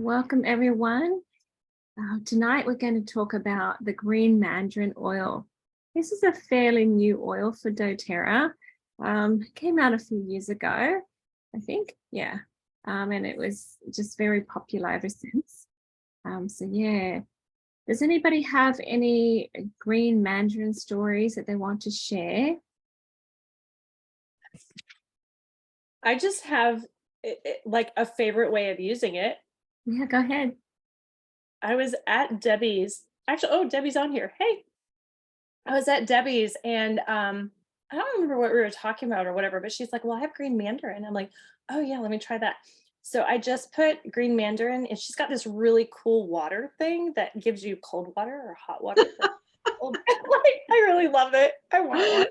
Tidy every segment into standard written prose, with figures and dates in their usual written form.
Welcome everyone. Tonight we're going to talk about the green mandarin oil. This is a fairly new oil for doTERRA. Came out a few years ago, I think. Yeah. And it was just very popular ever since. So yeah. Does anybody have any green mandarin stories that they want to share? I just have like a favorite way of using it. Yeah, go ahead. I was at Debbie's. Actually, oh, Debbie's on here. Hey, I was at Debbie's and I don't remember what we were talking about or whatever, but she's like, "Well, I have green mandarin." I'm like, "Oh yeah, let me try that." So I just put green mandarin, and she's got this really cool water thing that gives you cold water or hot water. Like, I really love it. I want one.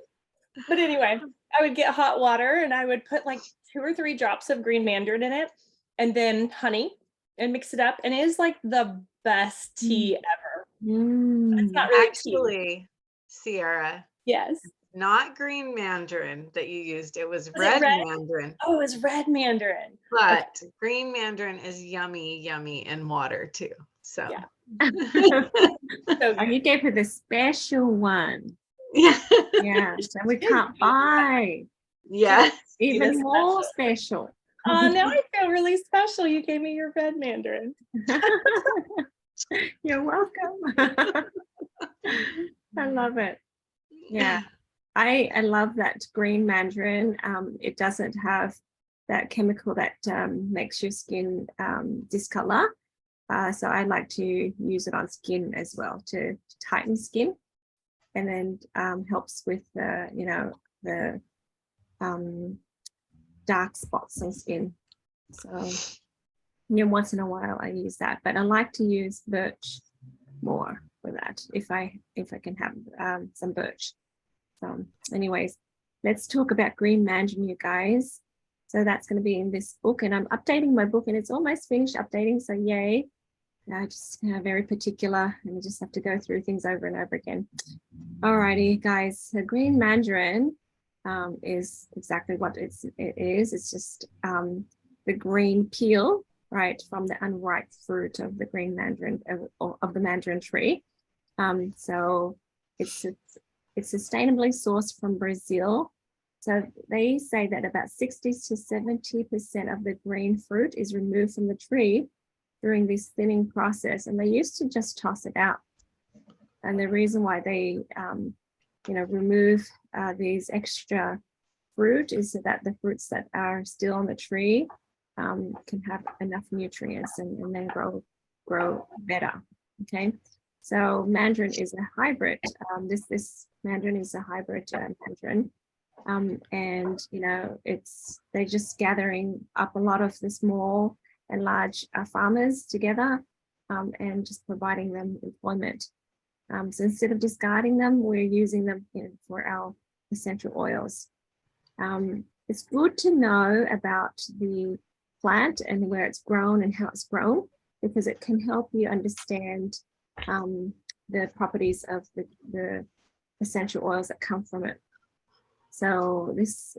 But anyway, I would get hot water and I would put like 2 or 3 drops of green mandarin in it and then honey and mix it up. And it is like the best tea ever. It's not really tea. Actually, Sierra, Yes. not green mandarin that you used. It was Was red it red? mandarin. Oh, it's red mandarin. But green mandarin is yummy in water too. So Yeah. Oh, you gave her the special one. yeah. Yeah, so we can't buy. Yes. Even more special. Oh, now I feel really special. You gave me your red mandarin. You're welcome. I love it. Yeah, I love that green mandarin. It doesn't have that chemical that makes your skin discolor. So I like to use it on skin as well to tighten skin, and then helps with the dark spots on skin. So once in a while I use that, but I like to use birch more for that if I can have some birch. So anyways, let's talk about green mandarin, you guys. So that's going to be in this book, and I'm updating my book, and it's almost finished updating, so yay. Just very particular, and we just have to go through things over and over again. Alrighty, guys. So green mandarin is exactly what it is. It's just the green peel, right, from the unripe fruit of the green mandarin of the mandarin tree. So it's sustainably sourced from Brazil. So they say that about 60 to 70% of the green fruit is removed from the tree during this thinning process, and they used to just toss it out. And the reason why they remove these extra fruit is so that the fruits that are still on the tree can have enough nutrients and then grow better. Okay, so mandarin is a hybrid. This mandarin is a hybrid mandarin, and they're just gathering up a lot of the small and large farmers together and just providing them employment. So instead of discarding them, we're using them for our essential oils. It's good to know about the plant and where it's grown and how it's grown, because it can help you understand the properties of the essential oils that come from it. So this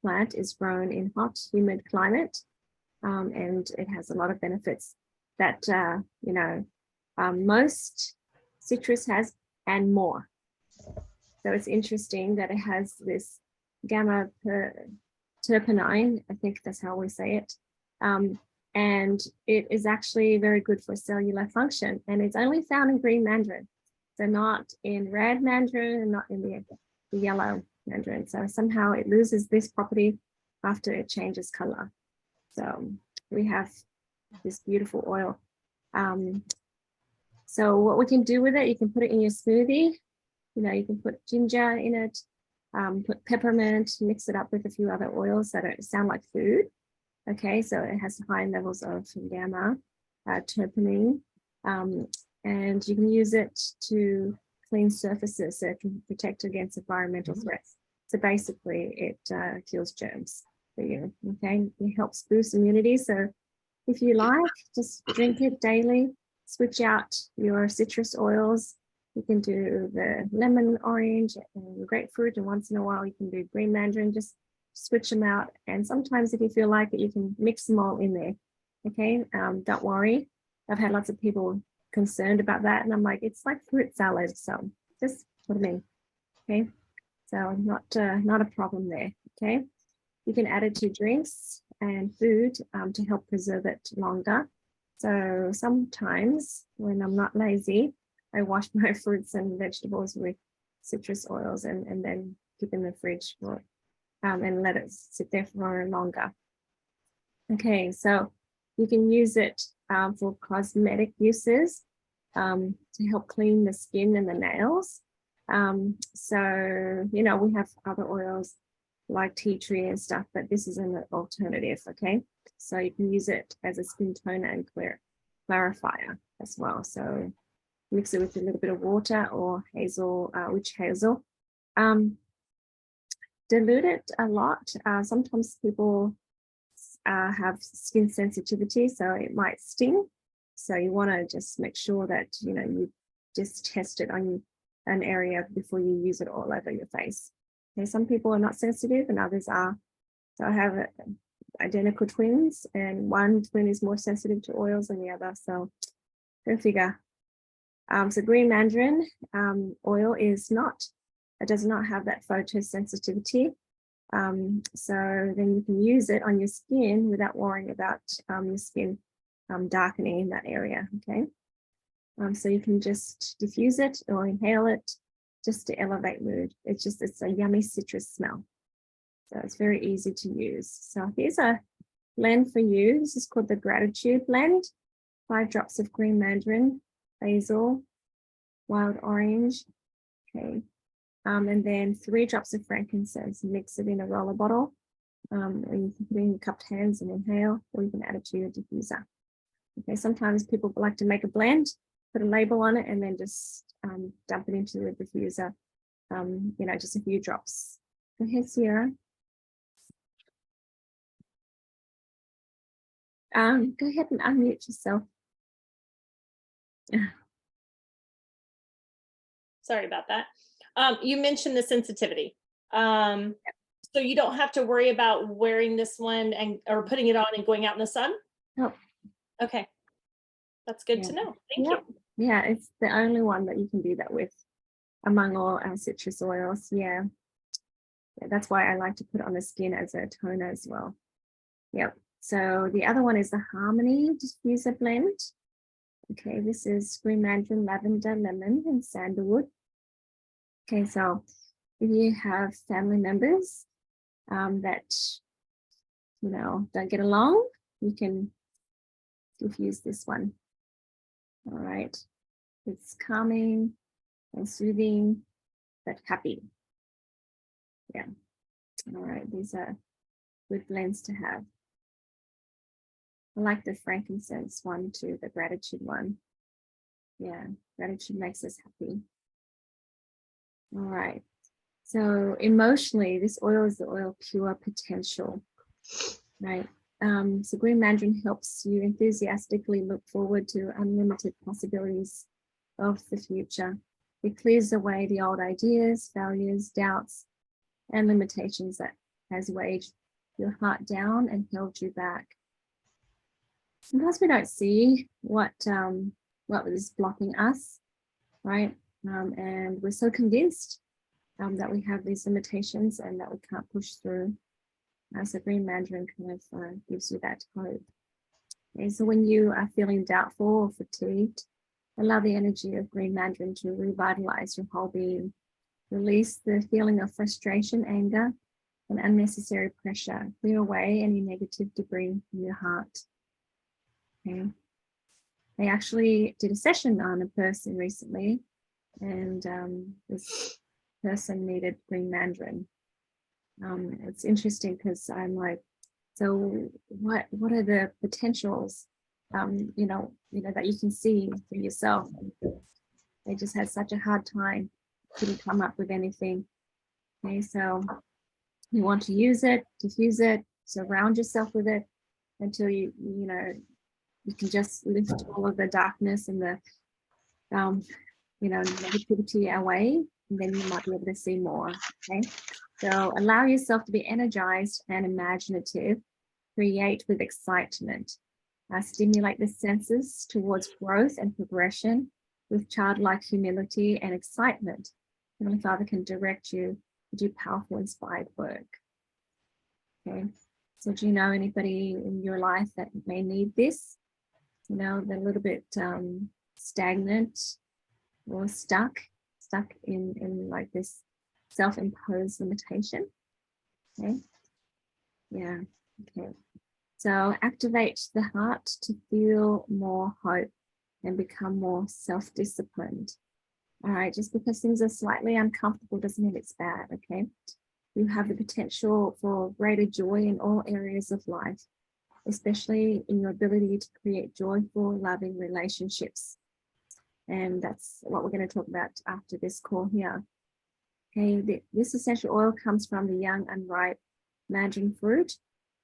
plant is grown in hot, humid climate, and it has a lot of benefits that most citrus has and more. So it's interesting that it has this gamma terpenine, I think that's how we say it, and it is actually very good for cellular function, and it's only found in green mandarin, so not in red mandarin and not in the yellow mandarin. So somehow it loses this property after it changes color. So we have this beautiful oil. So what we can do with it, you can put it in your smoothie. You can put ginger in it, put peppermint, mix it up with a few other oils that sound like food. Okay, so it has high levels of gamma terpenine, and you can use it to clean surfaces so it can protect against environmental threats. So basically, it kills germs for you. Okay, it helps boost immunity. So if you like, just drink it daily. Switch out your citrus oils. You can do the lemon, orange, and grapefruit, and once in a while you can do green mandarin. Just switch them out, and sometimes if you feel like it, you can mix them all in there Okay, don't worry. I've had lots of people concerned about that, and I'm like, it's like fruit salad, so just put them in. Okay, so not a problem there. Okay, you can add it to drinks and food to help preserve it longer. So sometimes when I'm not lazy, I wash my fruits and vegetables with citrus oils and then keep in the fridge for and let it sit there for longer. Okay, so you can use it for cosmetic uses to help clean the skin and the nails. So, you know, we have other oils like tea tree and stuff, but this is an alternative, okay? So you can use it as a skin toner and clarifier as well. So mix it with a little bit of water or hazel, witch hazel. Dilute it a lot. Sometimes people have skin sensitivity, so it might sting. So you want to just make sure that, you know, you just test it on an area before you use it all over your face. Okay, some people are not sensitive and others are. So I have identical twins, and one twin is more sensitive to oils than the other. So go figure. So green mandarin oil is not, it does not have that photosensitivity. So then you can use it on your skin without worrying about your skin darkening in that area, okay? So you can just diffuse it or inhale it just to elevate mood. It's a yummy citrus smell. So it's very easy to use. So here's a blend for you. This is called the Gratitude Blend. 5 drops of green mandarin, basil, wild orange, okay. And then 3 drops of frankincense. Mix it in a roller bottle. And you can put it in your cupped hands and inhale, or you can add it to your diffuser. Okay, sometimes people like to make a blend, put a label on it, and then just dump it into the diffuser. You know, just a few drops. Go ahead, Sierra. Go ahead and unmute yourself. Sorry about that. You mentioned the sensitivity. So you don't have to worry about wearing this one or putting it on and going out in the sun? Nope. Okay. That's good to know. Thank you. Yeah, it's the only one that you can do that with among all our citrus oils. Yeah, that's why I like to put it on the skin as a toner as well. Yep. So the other one is the Harmony Diffuser Blend. Okay, this is green mandarin, lavender, lemon, and sandalwood. Okay, so if you have family members that, you know, don't get along, you can diffuse this one. All right, it's calming and soothing, but happy. Yeah. All right, these are good blends to have. I like the frankincense one too, the gratitude one. Yeah, gratitude makes us happy. All right. So emotionally, this oil is the oil Pure Potential, right? So green mandarin helps you enthusiastically look forward to unlimited possibilities of the future. It clears away the old ideas, failures, doubts, and limitations that has weighed your heart down and held you back. Sometimes we don't see what is blocking us, right? And we're so convinced that we have these limitations and that we can't push through. So green mandarin kind of gives you that hope. Okay, so when you are feeling doubtful or fatigued, allow the energy of green mandarin to revitalize your whole being. Release the feeling of frustration, anger, and unnecessary pressure. Clear away any negative debris from your heart. Okay. I actually did a session on a person recently, and this person needed green mandarin. It's interesting because I'm like, so what are the potentials, you know, that you can see for yourself? They just had such a hard time, couldn't come up with anything. Okay, so you want to use it, diffuse it, surround yourself with it until you know, you can just lift all of the darkness and the, you know, negativity away, and then you might be able to see more. Okay, so allow yourself to be energized and imaginative. Create with excitement. stimulate the senses towards growth and progression with childlike humility and excitement. Heavenly Father can direct you to do powerful, inspired work. Okay, so do you know anybody in your life that may need this? You know, they're a little bit stagnant or stuck in like this self-imposed limitation. Okay, yeah, okay. So activate the heart to feel more hope and become more self-disciplined. All right, just because things are slightly uncomfortable doesn't mean it's bad, okay? You have the potential for greater joy in all areas of life, especially in your ability to create joyful, loving relationships. And that's what we're going to talk about after this call here. Okay, this essential oil comes from the young, unripe mandarin fruit.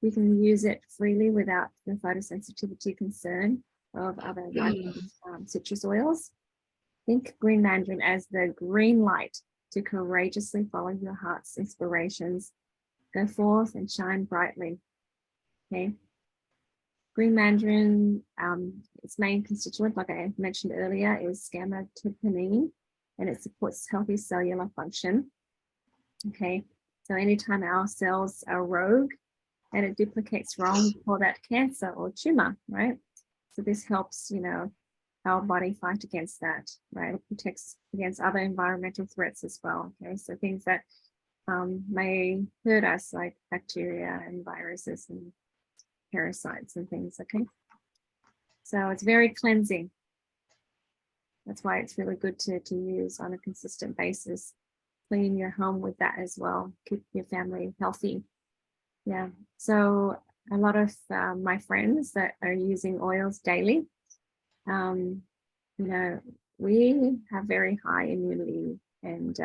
You can use it freely without the photosensitivity concern of other citrus oils. Think green mandarin as the green light to courageously follow your heart's inspirations. Go forth and shine brightly. Okay. Green mandarin, its main constituent, like I mentioned earlier, is gamma-terpene, and it supports healthy cellular function. Okay. So anytime our cells are rogue and it duplicates wrong, we call that cancer or tumor, right? So this helps, you know, our body fight against that, right? It protects against other environmental threats as well. Okay, so things that may hurt us, like bacteria and viruses and parasites and things. Okay, so it's very cleansing. That's why it's really good to use on a consistent basis. Clean your home with that as well. Keep your family healthy. Yeah. So a lot of my friends that are using oils daily, you know, we have very high immunity and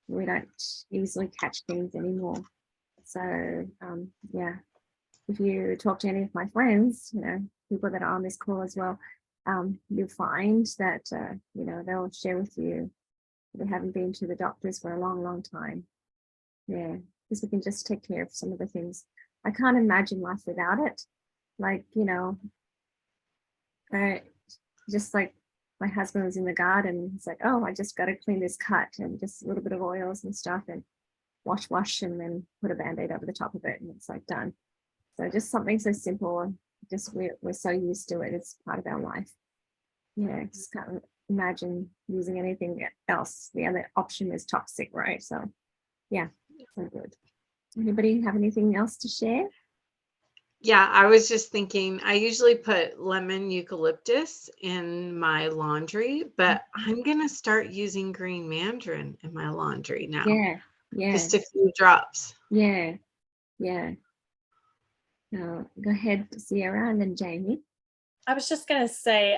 we don't easily catch things anymore. So yeah, if you talk to any of my friends, you know, people that are on this call as well, you'll find that, you know, they'll share with you they haven't been to the doctors for a long, long time. Yeah, because we can just take care of some of the things. I can't imagine life without it. Like, you know, just like my husband was in the garden, he's like, oh, I just got to clean this cut and just a little bit of oils and stuff and wash, and then put a Band-Aid over the top of it and it's like done. So just something so simple, just we're so used to it. It's part of our life. Yeah, just can't imagine using anything else. The other option is toxic, right? So yeah, so good. Anybody have anything else to share? Yeah, I was just thinking, I usually put lemon eucalyptus in my laundry, but I'm going to start using green mandarin in my laundry now. Yeah. Just a few drops. Yeah. Go ahead, Sierra, and then Jamie. I was just going to say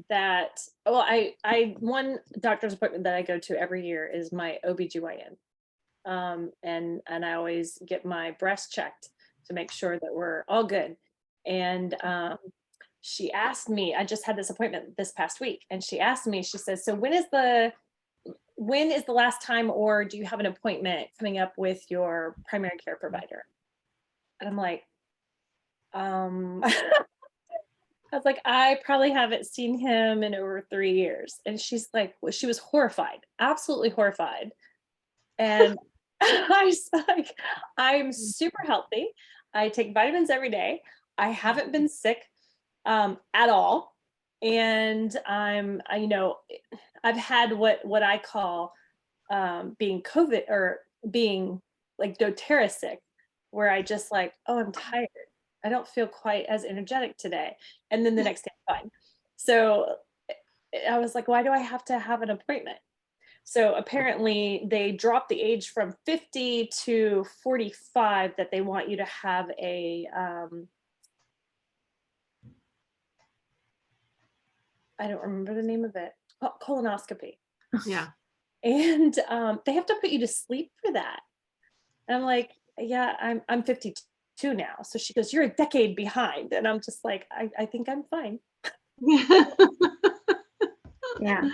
that, well, I one doctor's appointment that I go to every year is my OBGYN. And I always get my breast checked to make sure that we're all good. And she asked me, I just had this appointment this past week, and she asked me, she says, so when is the last time, or do you have an appointment coming up with your primary care provider? And I'm like, I was like, I probably haven't seen him in over 3 years. And she's like, well, she was horrified, absolutely horrified. And I was like, I'm super healthy. I take vitamins every day. I haven't been sick at all. And you know, I've had what I call being COVID, or being like doTERRA sick, where I just like, oh, I'm tired. I don't feel quite as energetic today. And then the next day, fine. So I was like, why do I have to have an appointment? So apparently they dropped the age from 50 to 45 that they want you to have a, I don't remember the name of it, colonoscopy. Yeah. And they have to put you to sleep for that. And I'm like, yeah, I'm 52 now. So she goes, you're a decade behind. And I'm just like, I think I'm fine. Yeah.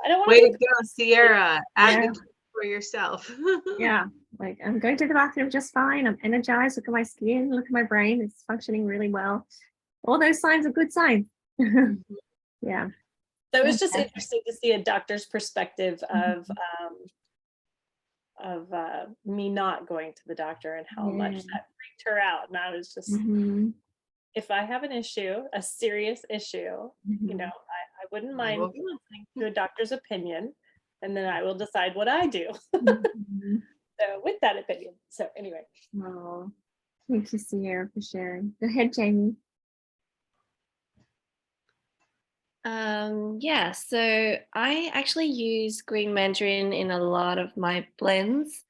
I don't want Way to go, Sierra. Advocate Yeah. for yourself. Yeah. Like, I'm going to the bathroom just fine. I'm energized. Look at my skin. Look at my brain. It's functioning really well. All those signs are good signs. Yeah. So it was just Okay. interesting to see a doctor's perspective Mhm. of me not going to the doctor and how much Yeah. that freaked her out. And I was just, Mhm. if I have an issue, a serious issue, you know, Mhm. I wouldn't I mind will- listening to a doctor's opinion, and then I will decide what I do. Mhm. So with that opinion. So anyway, Oh, thank you, Sierra, for sharing. Go ahead, Jamie. Yeah, so I actually use green mandarin in a lot of my blends.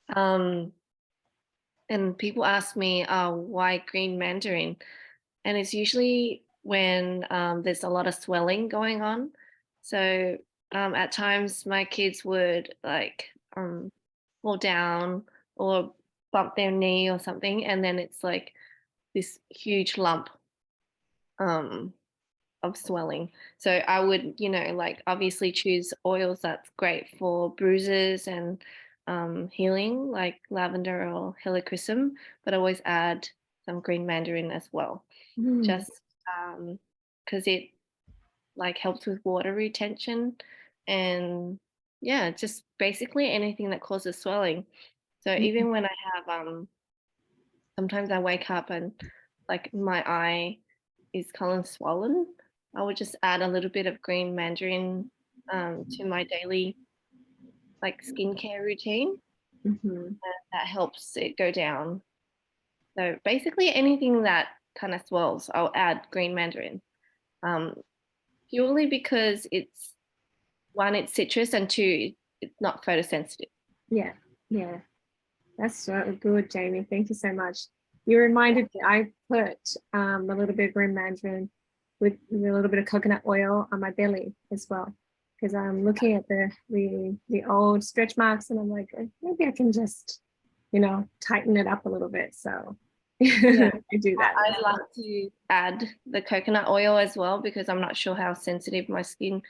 Um, and people ask me, why green mandarin? And it's usually when there's a lot of swelling going on. So at times my kids would like fall down or bump their knee or something, and then it's like this huge lump um, of swelling. So I would, like obviously choose oils that's great for bruises and healing, like lavender or helichrysum, but I always add some green mandarin as well, Mm. just because it like helps with water retention and yeah, just basically anything that causes swelling. So Mhm. even when I have sometimes I wake up and like my eye is kind of swollen, I would just add a little bit of green mandarin to my daily like skincare routine. Mhm. That helps it go down. So basically anything that kind of swells, I'll add green mandarin. Um, purely because it's one, it's citrus, and two, it's not photosensitive. Yeah, yeah. That's so good, Jamie. Thank you so much. You reminded me, I put a little bit of green mandarin with a little bit of coconut oil on my belly as well. Because I'm looking at the old stretch marks and I'm like, maybe I can just, tighten it up a little bit. So Yeah. I do that. I like to add the coconut oil as well because I'm not sure how sensitive my skin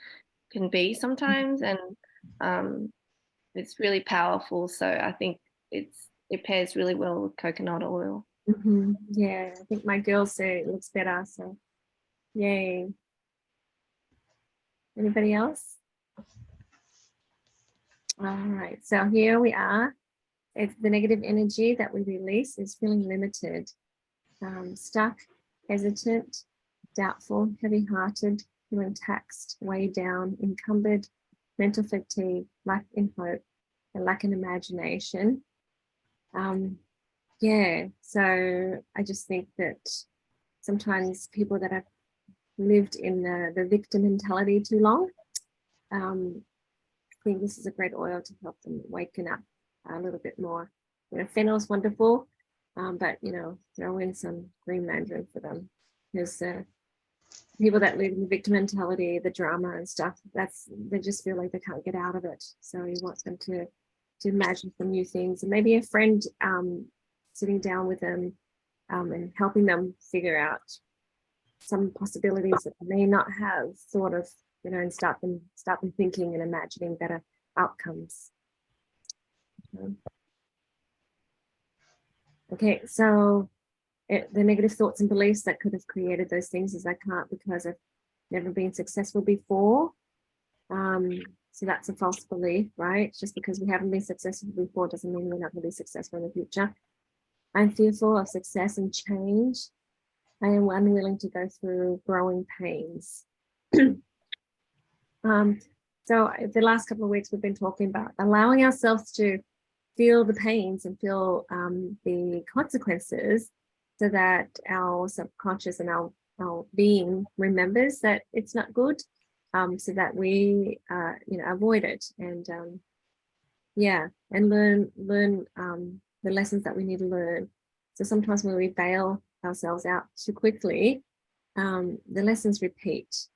can be sometimes, and um, it's really powerful. So I think it pairs really well with coconut oil. Yeah, I think my girls say it looks better. So yay. Anybody else? All right, so here we are. It's the negative energy that we release is feeling limited, stuck, hesitant, doubtful, heavy-hearted, feeling taxed, weighed down, encumbered, mental fatigue, lack in hope, and lack in imagination. Yeah, so I just think that sometimes people that have lived in the victim mentality too long, I think this is a great oil to help them waken up a little bit more. Fennel is wonderful, but throw in some green mandarin for them because people that live in the victim mentality, the drama and stuff, they just feel like they can't get out of it. So you want them to imagine some new things, and maybe a friend sitting down with them and helping them figure out some possibilities that they may not have thought of, and start them thinking and imagining better outcomes. Okay, so the negative thoughts and beliefs that could have created those things is I can't because I've never been successful before. So that's a false belief, right? Just because we haven't been successful before doesn't mean we're not going to be successful in the future. I'm fearful of success and change. I am unwilling to go through growing pains. So the last couple of weeks we've been talking about allowing ourselves to feel the pains and feel the consequences so that our subconscious and our being remembers that it's not good, so that we avoid it and and learn the lessons that we need to learn. So sometimes when we bail ourselves out too quickly, the lessons repeat,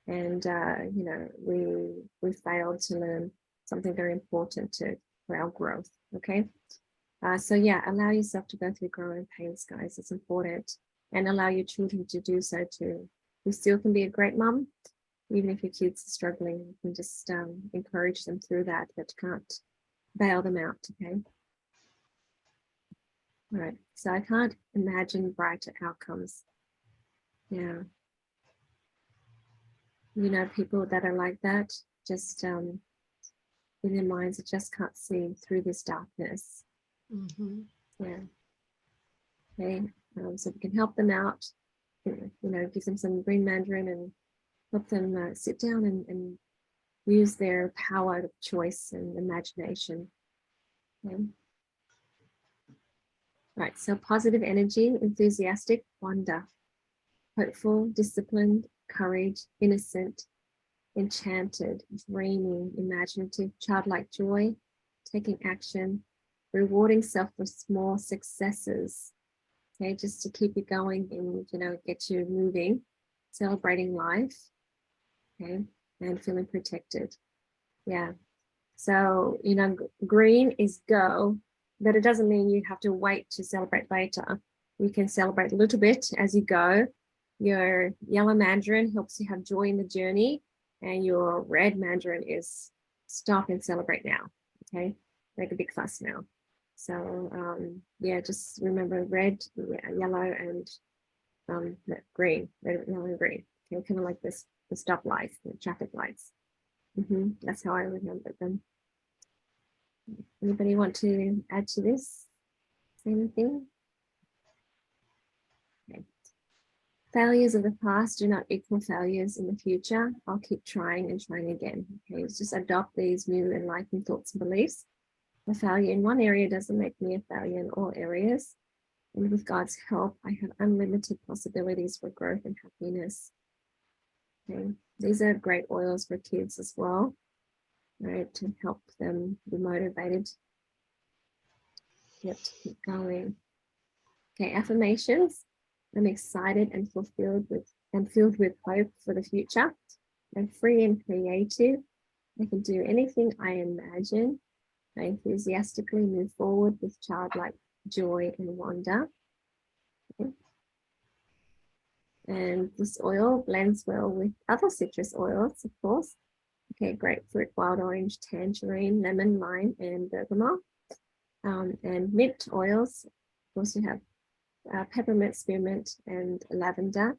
and we failed to learn something very important for our growth. Okay, so allow yourself to go through growing pains, guys. It's important, and allow your children to do so too. You still can be a great mom, even if your kids are struggling. You can just encourage them through that, but can't bail them out. Okay. Right. So I can't imagine brighter outcomes. Yeah. You know, people that are like that, just in their minds, that just can't see through this darkness. Mm-hmm. Yeah. Okay. So we can help them out, you know, give them some green mandarin and help them sit down and use their power of choice and imagination. Okay. Right. So positive energy, enthusiastic, wonder, hopeful, disciplined, courage, innocent, enchanted, dreaming, imaginative, childlike joy, taking action, rewarding self for small successes. Okay, just to keep you going and, you know, get you moving, celebrating life. Okay, and feeling protected. Yeah. So, you know, green is go, but it doesn't mean you have to wait to celebrate later. You can celebrate a little bit as you go. Your yellow mandarin helps you have joy in the journey, and your red mandarin is stop and celebrate now. Okay, make a big fuss now. So yeah, just remember red, yellow, and green, red, yellow, and green. Okay, kind of like this, the stop lights, the traffic lights. That's how I remember them. Anybody want to add to this? Say anything? Okay. Failures of the past do not equal failures in the future. I'll keep trying and trying again. Okay, just adopt these new enlightened thoughts and beliefs. A failure in one area doesn't make me a failure in all areas. And with God's help, I have unlimited possibilities for growth and happiness. Okay, these are great oils for kids as well, right? To help them be motivated. Yep, to keep going. Okay, affirmations. I'm excited and filled with hope for the future. I'm free and creative. I can do anything I imagine. I enthusiastically move forward with childlike joy and wonder. Okay. And this oil blends well with other citrus oils, of course. Okay, grapefruit, wild orange, tangerine, lemon, lime, and bergamot. And mint oils. Of course, you have peppermint, spearmint, and lavender.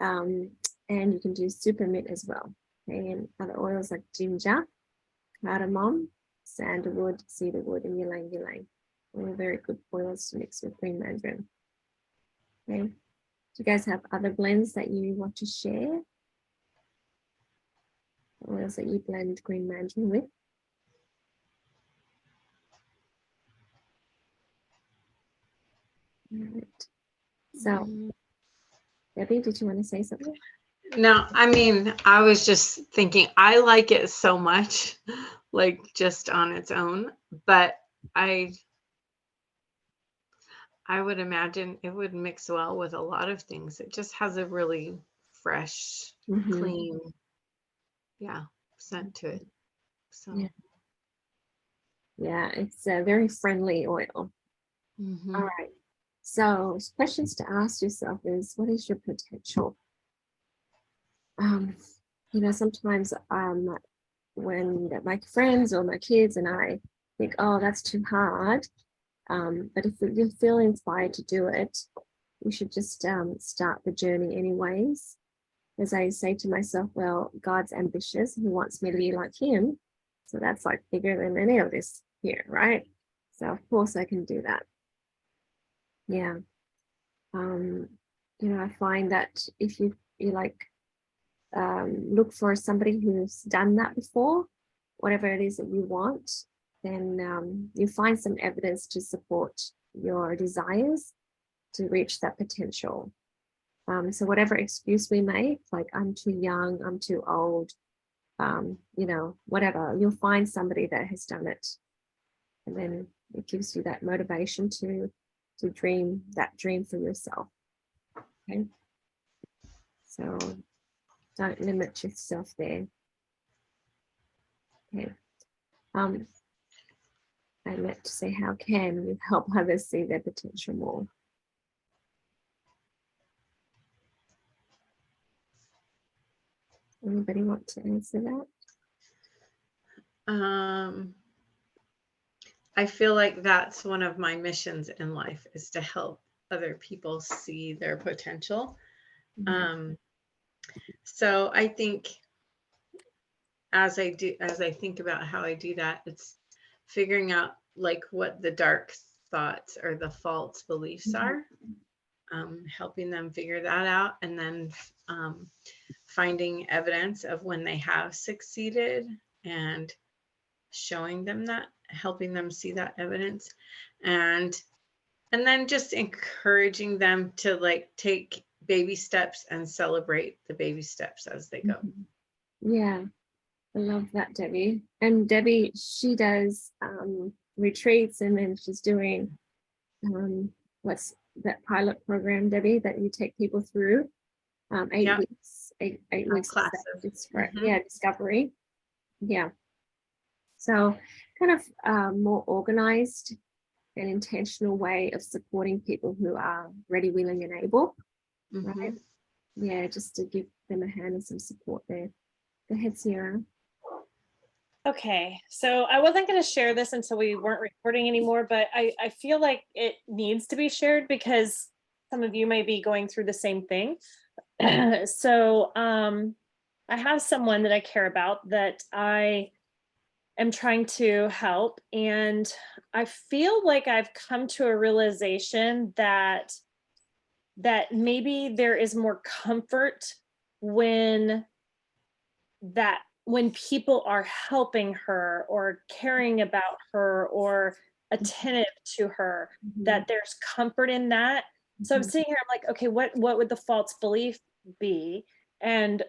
And you can do super mint as well. Okay, and other oils like ginger, cardamom, sandalwood, cedarwood, and ylang ylang. All very good oils to mix with green mandarin. Okay. Do you guys have other blends that you want to share? Oils that you blend green mandarin with? All right. So, Debbie, did you want to say something? No, I mean, I was just thinking, I like it so much, like just on its own, but I would imagine it would mix well with a lot of things. It just has a really fresh, clean, scent to it. So, yeah, it's a very friendly oil. All right. So, questions to ask yourself is, what is your potential? You know, sometimes when my friends or my kids and I think, oh, that's too hard. But if you feel inspired to do it, you should just start the journey anyways. As I say to myself, well, God's ambitious. He wants me to be like him. So that's like bigger than any of this here, right? So of course I can do that. Yeah. You know, I find that if you like look for somebody who's done that before, whatever it is that you want, then you find some evidence to support your desires to reach that potential. So whatever excuse we make, like I'm too young, I'm too old, you know, whatever, you'll find somebody that has done it. And then it gives you that motivation to dream that dream for yourself. Okay. So don't limit yourself there. Okay. I meant to say, how can you help others see their potential more? Anybody want to answer that? I feel like that's one of my missions in life, is to help other people see their potential. So I think as I think about how I do that, it's figuring out like what the dark thoughts or the false beliefs are, helping them figure that out, and then finding evidence of when they have succeeded and showing them that, helping them see that evidence, and then just encouraging them to like take baby steps and celebrate the baby steps as they go. Yeah, I love that, Debbie. And Debbie, she does retreats, and then she's doing what's that pilot program, Debbie, that you take people through 8 Yeah. weeks, eight weeks of Classes. it's for, discovery. Yeah. So kind of more organized and intentional way of supporting people who are ready, willing, and able. Right. Yeah, just to give them a hand and some support there. Go ahead, Sierra. Okay, so I wasn't going to share this until we weren't recording anymore, but I feel like it needs to be shared because some of you may be going through the same thing. So I have someone that I care about that I am trying to help, and I feel like I've come to a realization that maybe there is more comfort when people are helping her or caring about her or attentive to her, that there's comfort in that. So I'm sitting here, I'm like, okay, what would the false belief be? And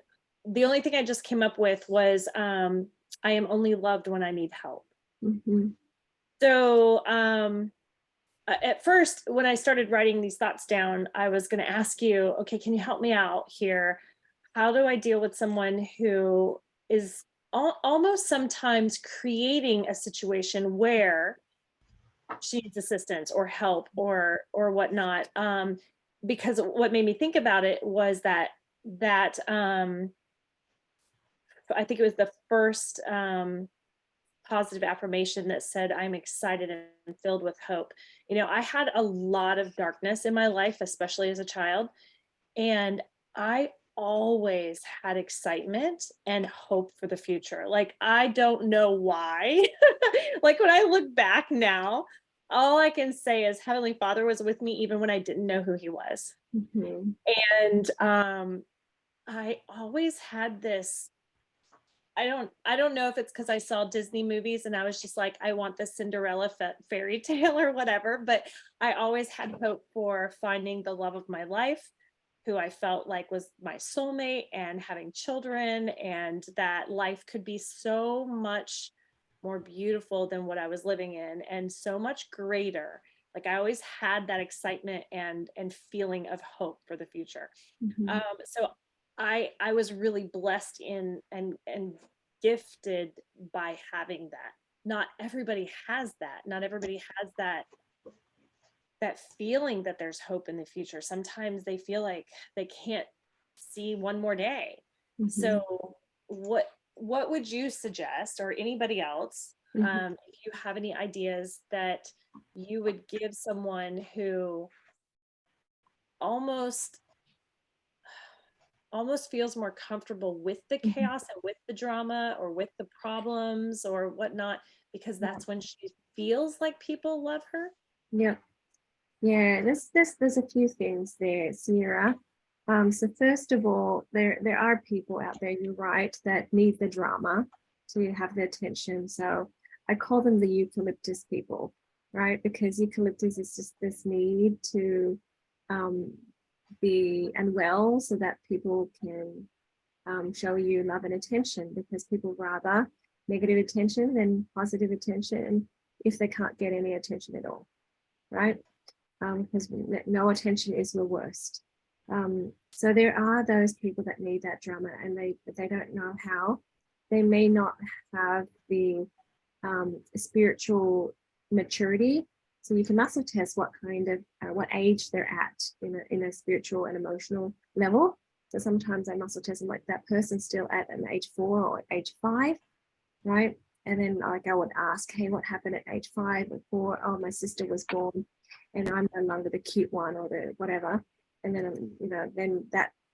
the only thing I just came up with was I am only loved when I need help. So at first, when I started writing these thoughts down, I was going to ask you, okay, can you help me out here? How do I deal with someone who is almost sometimes creating a situation where she needs assistance or help or whatnot? Because what made me think about it was that I think it was the first positive affirmation that said, I'm excited and filled with hope. You know, I had a lot of darkness in my life, especially as a child. And I always had excitement and hope for the future. Like, I don't know why. Like, when I look back now, all I can say is Heavenly Father was with me even when I didn't know who he was. And I always had this, I don't know if it's because I saw Disney movies and I was just like, I want the Cinderella fairy tale or whatever, but I always had hope for finding the love of my life, who I felt like was my soulmate, and having children, and that life could be so much more beautiful than what I was living in, and so much greater. Like, I always had that excitement and feeling of hope for the future. So I was really blessed in and gifted by having that. Not everybody has that. Not everybody has that feeling that there's hope in the future. Sometimes they feel like they can't see one more day. So what would you suggest, or anybody else, if you have any ideas that you would give someone who almost feels more comfortable with the chaos and with the drama or with the problems or whatnot, because that's when she feels like people love her? Yeah. There's a few things there, Sierra. So first of all, there are people out there, you're right, that need the drama to have their attention. So I call them the eucalyptus people, right? Because eucalyptus is just this need to be unwell so that people can show you love and attention, because people rather negative attention than positive attention if they can't get any attention at all, right? Because no attention is the worst. So there are those people that need that drama, and they don't know how. They may not have the spiritual maturity. So you can muscle test what kind of what age they're at in a spiritual and emotional level. So sometimes I muscle test them like that person's still at an age 4 or age 5, right? And then like I would ask, hey, what happened at age 5 or 4? Oh, my sister was born and I'm no longer the cute one or the whatever. And then, you know, then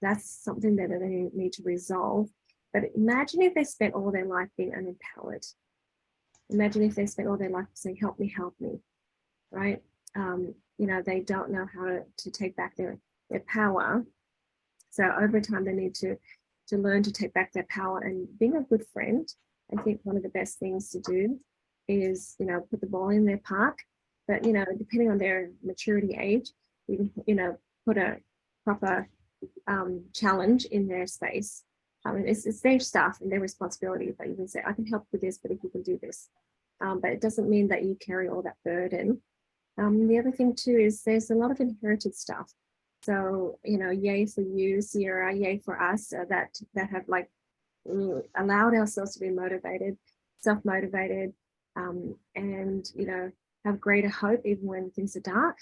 that's something that they need to resolve. But imagine if they spent all their life being unempowered. Imagine if they spent all their life saying, help me, right? You know, they don't know how to take back their power. So over time, they need to learn to take back their power. And being a good friend, I think one of the best things to do is, you know, put the ball in their park. But, you know, depending on their maturity age, you can, you know, put a proper challenge in their space. It's their stuff and their responsibility, but you can say, I can help with this, but if you can do this. But it doesn't mean that you carry all that burden. The other thing too is there's a lot of inherited stuff. So, you know, yay for you, Sierra, yay for us that have like allowed ourselves to be motivated, self-motivated, and, you know, have greater hope even when things are dark,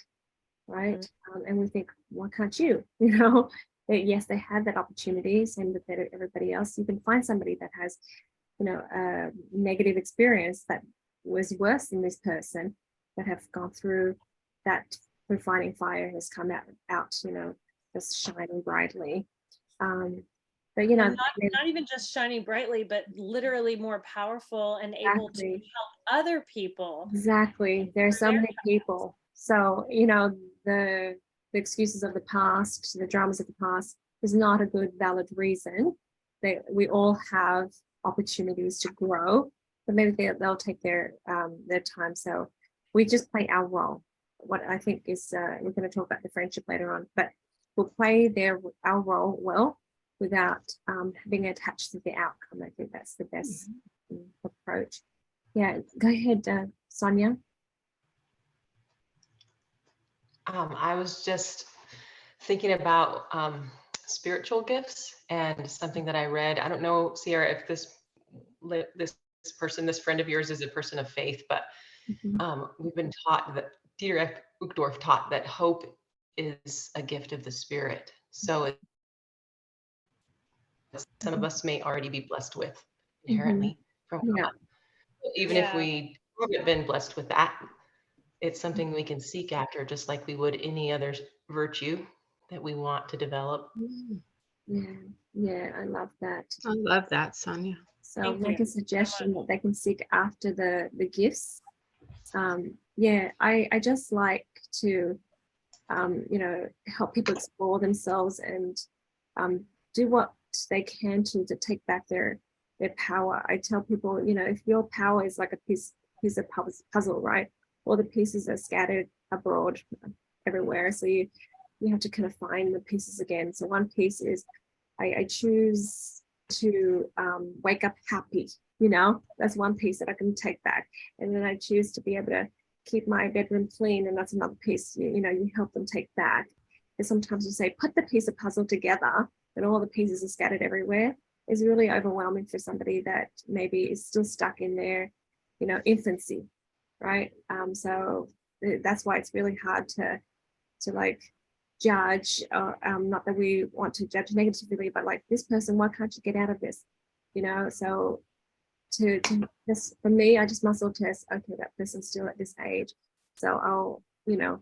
right? And we think, why can't you? You know, that yes, they have that opportunity, same with everybody else. You can find somebody that has, you know, a negative experience that was worse than this person, that have gone through that refining fire has come out, you know, just shining brightly. But, you know, not even just shining brightly, but literally more powerful and able to help other people. Exactly. There are so many people. So, you know, the excuses of the past, the dramas of the past is not a good, valid reason. We all have opportunities to grow, but maybe they'll take their time. So we just play our role. What I think is, we're going to talk about the friendship later on, but we'll play our role well without being attached to the outcome. I think that's the best approach. Yeah, go ahead, Sonia. I was just thinking about spiritual gifts and something that I read. I don't know, Sierra, if this friend of yours is a person of faith, but we've been taught that Dietrich Uchtdorf taught that hope is a gift of the spirit. So some of us may already be blessed with inherently from God. Even if we haven't been blessed with that, it's something we can seek after, just like we would any other virtue that we want to develop. Yeah, I love that. I love that, Sonia. So make a suggestion that they can seek after the gifts. Yeah, I just like to you know, help people explore themselves and do what they can to take back their power. I tell people, you know, if your power is like a piece of puzzle, right? All the pieces are scattered abroad everywhere. So you have to kind of find the pieces again. So one piece is I choose to wake up happy, you know, that's one piece that I can take back. And then I choose to be able to keep my bedroom clean, and that's another piece you know you help them take back. And sometimes you say put the piece of puzzle together and all the pieces are scattered everywhere is really overwhelming for somebody that maybe is still stuck in their, you know, infancy, right? So that's why it's really hard to like judge, not that we want to judge negatively, but like this person, why can't you get out of this, you know? So to this, for me, I just muscle test, okay, that person's still at this age, so I'll, you know,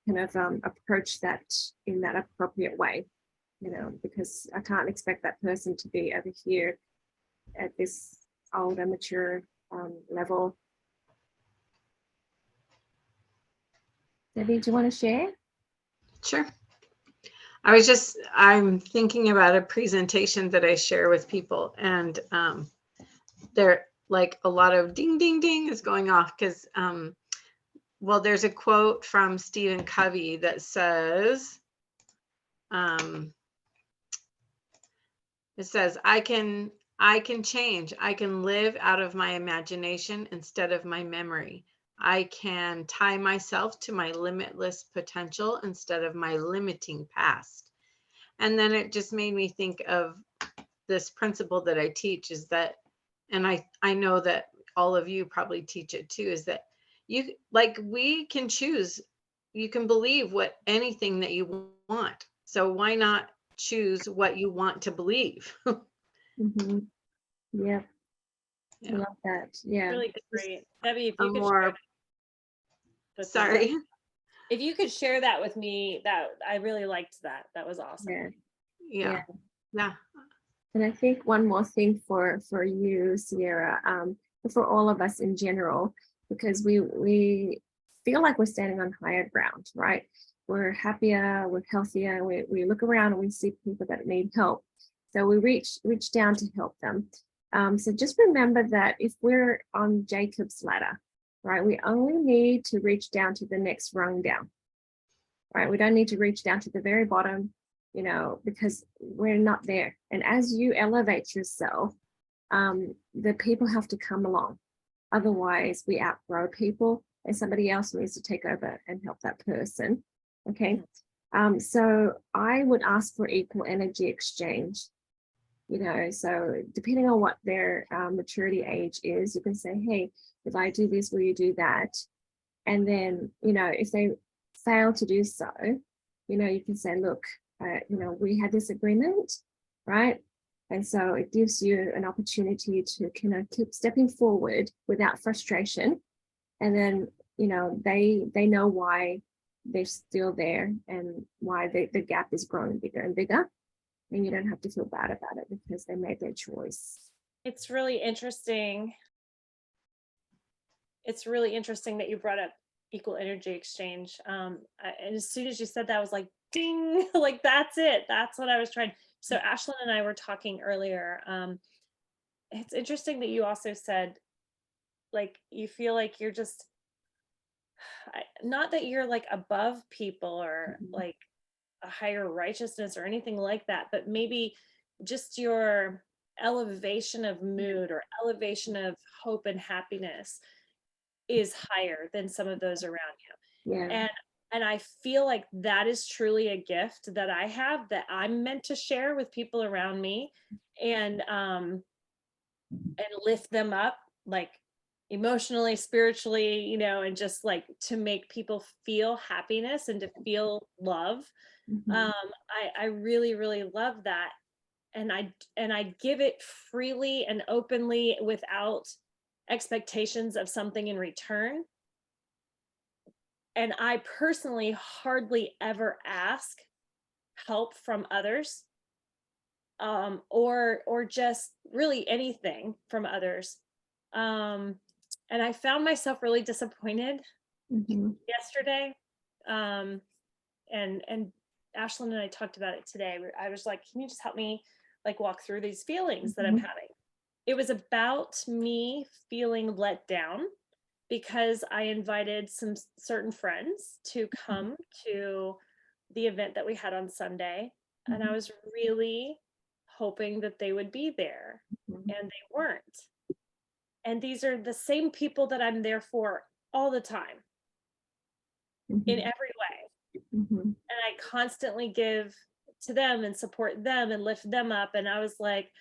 kind of approach that in that appropriate way, you know, because I can't expect that person to be over here at this older, mature level. Debbie, do you want to share? Sure. I'm thinking about a presentation that I share with people, and there like a lot of ding, ding, ding is going off because, well, there's a quote from Stephen Covey that says, it says, I can change. I can live out of my imagination instead of my memory. I can tie myself to my limitless potential instead of my limiting past. And then it just made me think of this principle that I teach is that, and I know that all of you probably teach it too, is that we can choose, you can believe anything that you want. So why not choose what you want to believe? Yeah. I love that. Yeah. Really great. Debbie, if A you could more, share with me, sorry. if you could share that with me, that I really liked that. That was awesome. Yeah. Yeah. Yeah. And I think one more thing for you, Sierra, for all of us in general, because we feel like we're standing on higher ground, right? We're happier, we're healthier. We look around and we see people that need help, so we reach down to help them. So just remember that if we're on Jacob's ladder, right, we only need to reach down to the next rung down, right? We don't need to reach down to the very bottom, because we're not there. And as you elevate yourself, the people have to come along. Otherwise, we outgrow people and somebody else needs to take over and help that person. Okay. So I would ask for equal energy exchange. So depending on what their maturity age is, you can say, hey, if I do this, will you do that? And then, if they fail to do so, you can say, look, we had this agreement, right? And so it gives you an opportunity to kind of keep stepping forward without frustration. And then, they know why they're still there and why the gap is growing bigger and bigger. And you don't have to feel bad about it because they made their choice. It's really interesting. It's really interesting that you brought up equal energy exchange. And as soon as you said that, I was like, ding, like that's it. That's what I was trying. So Ashlyn and I were talking earlier. It's interesting that you also said, like, you feel like you're just, not that you're like above people or like a higher righteousness or anything like that, but maybe just your elevation of mood or elevation of hope and happiness is higher than some of those around you. Yeah. And I feel like that is truly a gift that I have that I'm meant to share with people around me and lift them up, like emotionally, spiritually, and just like to make people feel happiness and to feel love. Mhm. I really, really love that. And I give it freely and openly without expectations of something in return. And I personally hardly ever ask help from others, or just really anything from others. And I found myself really disappointed Mhm. yesterday. And Ashlyn and I talked about it today. I was like, can you just help me like walk through these feelings that I'm having? It was about me feeling let down because I invited some certain friends to come to the event that we had on Sunday. And I was really hoping that they would be there, and they weren't. And these are the same people that I'm there for all the time in every way. And I constantly give to them and support them and lift them up. And I was like,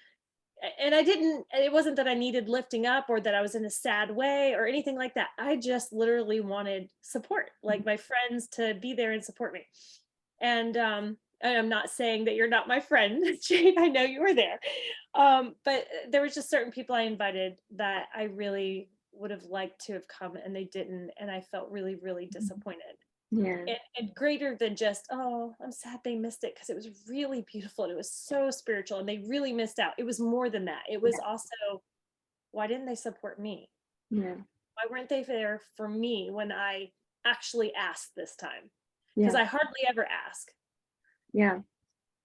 and it wasn't that I needed lifting up or that I was in a sad way or anything like that. I just literally wanted support, like my friends to be there and support me. And I'm not saying that you're not my friend, Jade. I know you were there. But there was just certain people I invited that I really would have liked to have come and they didn't. And I felt really, really disappointed. Yeah. And greater than just, oh, I'm sad they missed it, because it was really beautiful and it was so spiritual and they really missed out. It was more than that. It was also, why didn't they support me? Yeah. Why weren't they there for me when I actually asked this time? Because I hardly ever ask. Yeah.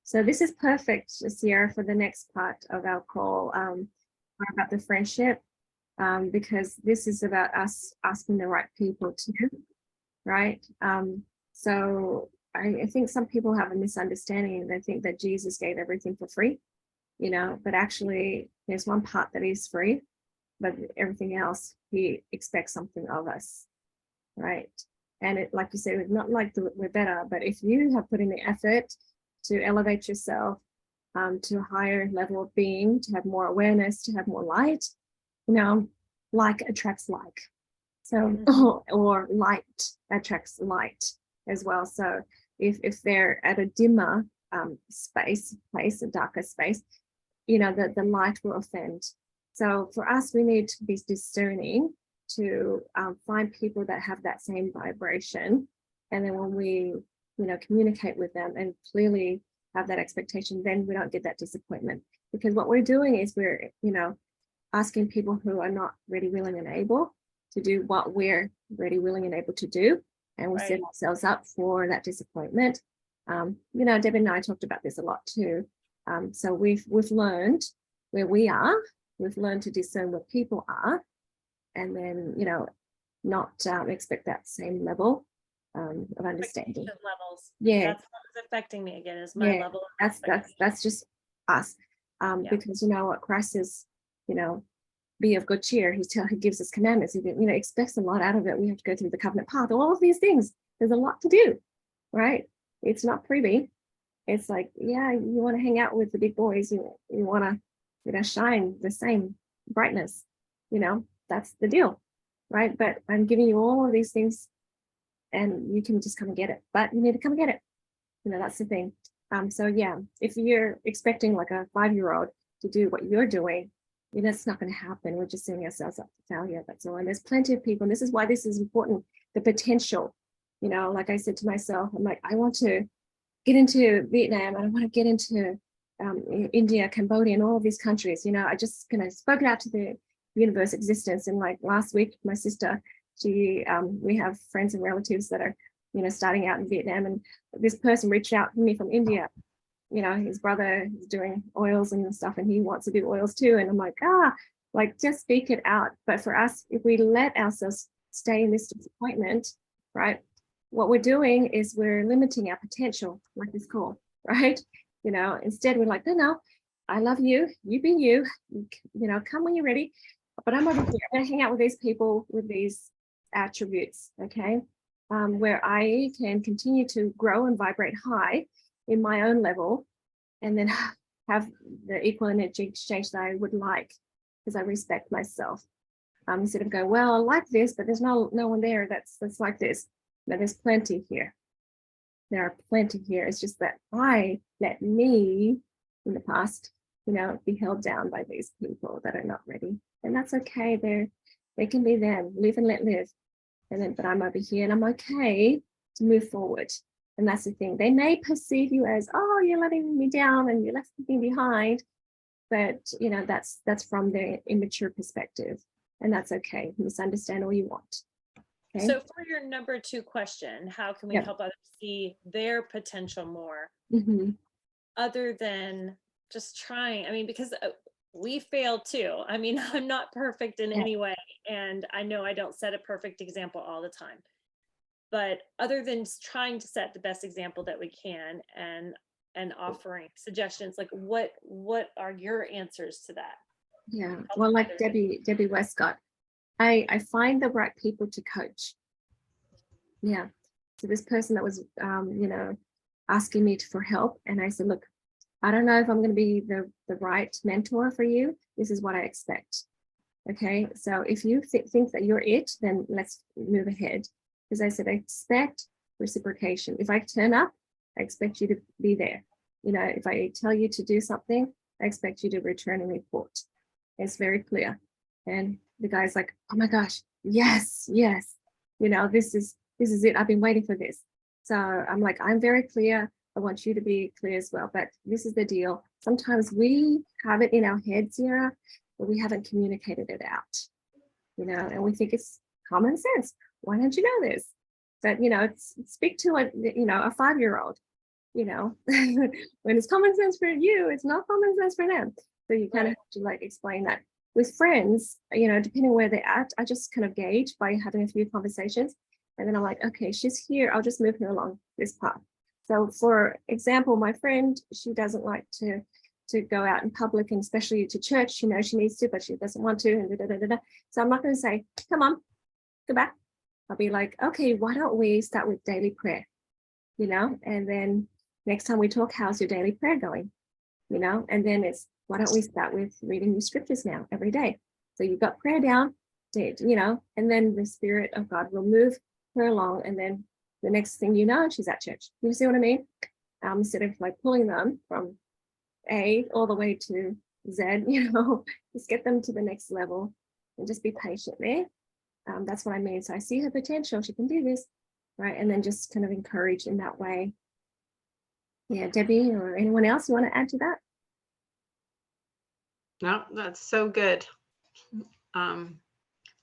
So this is perfect, Sierra, for the next part of our call, about the friendship, because this is about us asking the right people to, right? So I think some people have a misunderstanding. They think that Jesus gave everything for free, but actually there's one part that is free, but everything else, he expects something of us, right? And it, like you said, it's not like we're better, but if you have put in the effort to elevate yourself to a higher level of being, to have more awareness, to have more light, like attracts like. So, or light attracts light as well. So if they're at a dimmer place, a darker space, the light will offend. So for us, we need to be discerning to find people that have that same vibration. And then when we, communicate with them and clearly have that expectation, then we don't get that disappointment. Because what we're doing is we're, asking people who are not ready, willing, and able to do what we're ready, willing, and able to do. And we set ourselves up for that disappointment. Debbie and I talked about this a lot too. So we've learned where we are. We've learned to discern where people are, and then not expect that same level of understanding. Levels. Yeah, that's what's affecting me again. Is my level. Of that's just us. Because what Christ says, be of good cheer. He gives us commandments. He expects a lot out of it. We have to go through the covenant path. All of these things. There's a lot to do, right? It's not freebie. It's like, yeah, you want to hang out with the big boys. You want to, shine the same brightness. That's the deal, right? But I'm giving you all of these things, and you can just come and get it. But you need to come and get it. That's the thing. So yeah, if you're expecting like a 5-year-old to do what you're doing, that's not going to happen. We're just setting ourselves up for failure. That's all. And there's plenty of people, and this is why this is important. The potential, like I said to myself, I'm like, I want to get into Vietnam, and I want to get into India, Cambodia, and all of these countries. I just kind of spoke it out to the universe existence. And like last week, my sister, we have friends and relatives that are, starting out in Vietnam, and this person reached out to me from India. His brother is doing oils and stuff, and he wants to do oils too. And I'm like, just speak it out. But for us, if we let ourselves stay in this disappointment, right, what we're doing is we're limiting our potential, like this call, right? Instead we're like, no, I love you. You be you. Come when you're ready. But I'm over here. I'm going to hang out with these people with these attributes, okay? Where I can continue to grow and vibrate high in my own level, and then have the equal energy exchange that I would like, because I respect myself. Instead of going, well, I like this, but there's no one there that's like this. But there's plenty here. There are plenty here. It's just that I let me in the past, be held down by these people that are not ready. And that's okay. They can be them. Live and let live. But I'm over here, and I'm okay to move forward. And that's the thing. They may perceive you as, oh, you're letting me down and you left me behind. But, that's from their immature perspective. And that's okay. Misunderstand all you want. Okay? So for your number 2 question, how can we help others see their potential more? Other than just trying? I mean, because we fail too. I mean, I'm not perfect in any way. And I know I don't set a perfect example all the time. But other than trying to set the best example that we can and offering suggestions, like what are your answers to that? Yeah, well, like Debbie Westcott, I find the right people to coach. Yeah, so this person that was, asking me for help, and I said, look, I don't know if I'm going to be the right mentor for you. This is what I expect. Okay, so if you think that you're it, then let's move ahead. Because I said, I expect reciprocation. If I turn up, I expect you to be there. If I tell you to do something, I expect you to return and report. It's very clear. And the guy's like, oh my gosh, yes. This is it. I've been waiting for this. So I'm like, I'm very clear. I want you to be clear as well. But this is the deal. Sometimes we have it in our heads here, but we haven't communicated it out. And we think it's common sense. Why don't you know this? But speak to a 5-year-old. When it's common sense for you, it's not common sense for them. So you kind of have to explain that. With friends, depending where they're at, I just kind of gauge by having a few conversations, and then I'm like, okay, she's here. I'll just move her along this path. So, for example, my friend, she doesn't like to go out in public, and especially to church. She knows she needs to, but she doesn't want to. And So I'm not going to say, come on, go back. I'll be like, okay, why don't we start with daily prayer, and then next time we talk, how's your daily prayer going, and then it's, why don't we start with reading your scriptures now every day? So you've got prayer down, and then the Spirit of God will move her along, and then the next thing you know, she's at church. You see what I mean? Instead of pulling them from A all the way to Z, just get them to the next level and just be patient there. That's what I mean. So I see her potential. She can do this, right? And then just kind of encourage in that way. Yeah, Debbie or anyone else you want to add to that? No, that's so good.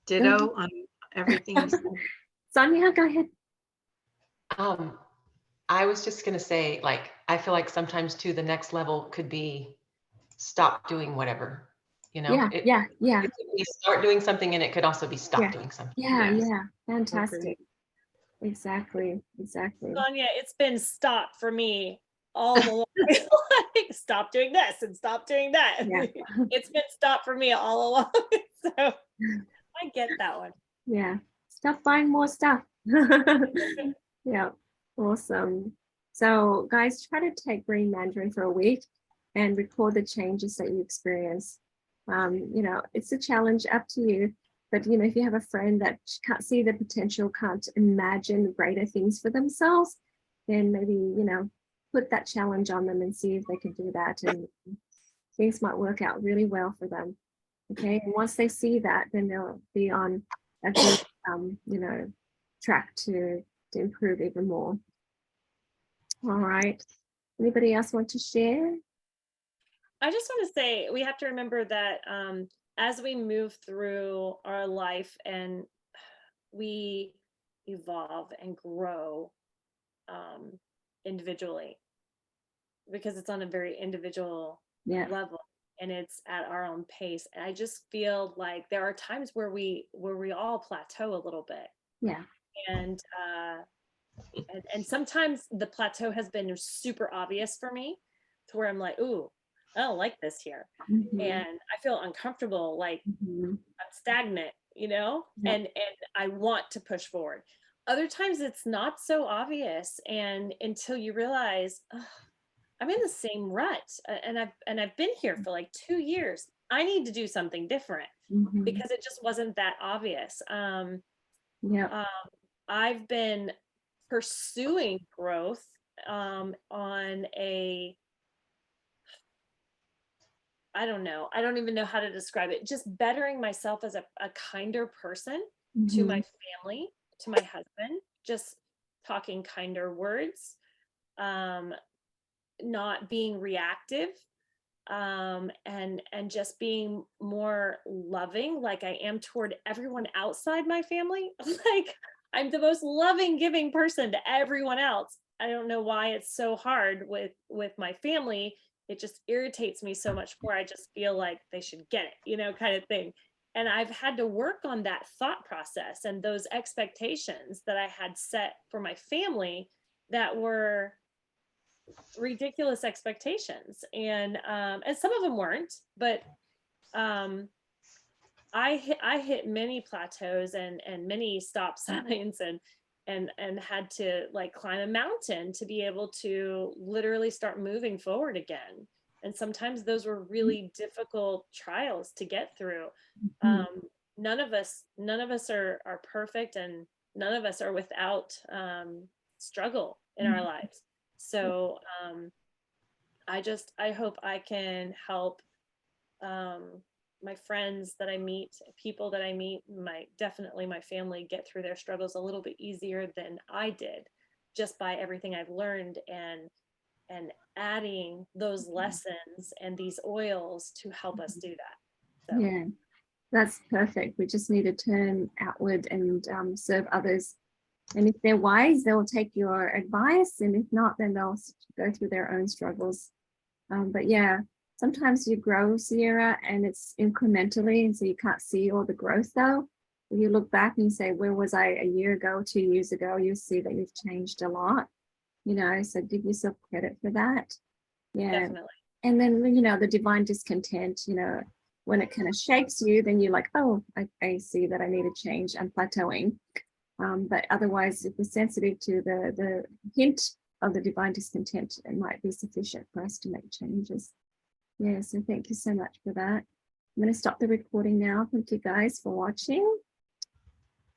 Ditto on everything you said. Sonia, go ahead. I was just going to say, like, I feel like sometimes too, the next level could be stop doing whatever, Yeah. It could be start doing something, and it could also be stop doing something. Yeah. Fantastic. Exactly. Sonia, it's been stop for me all the way. Like, stop doing this and stop doing that. Yeah. It's been stop for me all along. So I get that one. Yeah. Stop buying more stuff. Yeah. Awesome. So guys, try to take Green Mandarin for a week and record the changes that you experience. It's a challenge, up to you. But if you have a friend that can't see the potential, can't imagine greater things for themselves, then maybe put that challenge on them and see if they can do that, and things might work out really well for them. Okay, and once they see that, then they'll be on a good track to improve even more. All right, anybody else want to share? I just want to say we have to remember that as we move through our life and we evolve and grow individually, because it's on a very individual level and it's at our own pace. And I just feel like there are times where we all plateau a little bit. Yeah. And sometimes the plateau has been super obvious for me, to where I'm like, ooh, I don't like this here. Mm-hmm. And I feel uncomfortable, like I'm stagnant, and I want to push forward. Other times it's not so obvious, and until you realize, I'm in the same rut, and I've been here for like 2 years. I need to do something different, because it just wasn't that obvious. I've been pursuing growth on a, I don't know. I don't even know how to describe it. Just bettering myself as a kinder person to my family, to my husband, just talking kinder words, not being reactive, and just being more loving, like I am toward everyone outside my family. Like, I'm the most loving, giving person to everyone else. I don't know why it's so hard with my family. It just irritates me so much more. I just feel like they should get it, kind of thing. And I've had to work on that thought process and those expectations that I had set for my family that were ridiculous expectations. And some of them weren't, but I hit many plateaus and many stop signs, and had to like climb a mountain to be able to literally start moving forward again. And sometimes those were really difficult trials to get through. None of us are perfect, and none of us are without struggle in our lives. So I hope I can help my friends that I meet, people that I meet, definitely my family, get through their struggles a little bit easier than I did, just by everything I've learned and adding those lessons and these oils to help us do that. So. Yeah, that's perfect. We just need to turn outward and serve others. And if they're wise, they'll take your advice. And if not, then they'll go through their own struggles. But yeah, sometimes you grow, Sierra, and it's incrementally. And so you can't see all the growth though. If you look back and you say, where was I a year ago, 2 years ago, you see that you've changed a lot, so give yourself credit for that. Yeah. Definitely. And then, the divine discontent, when it kind of shakes you, then you're like, oh, I see that I need a change. I'm plateauing. But otherwise, if we're sensitive to the hint of the divine discontent, it might be sufficient for us to make changes. Yeah, so thank you so much for that. I'm going to stop the recording now. Thank you guys for watching.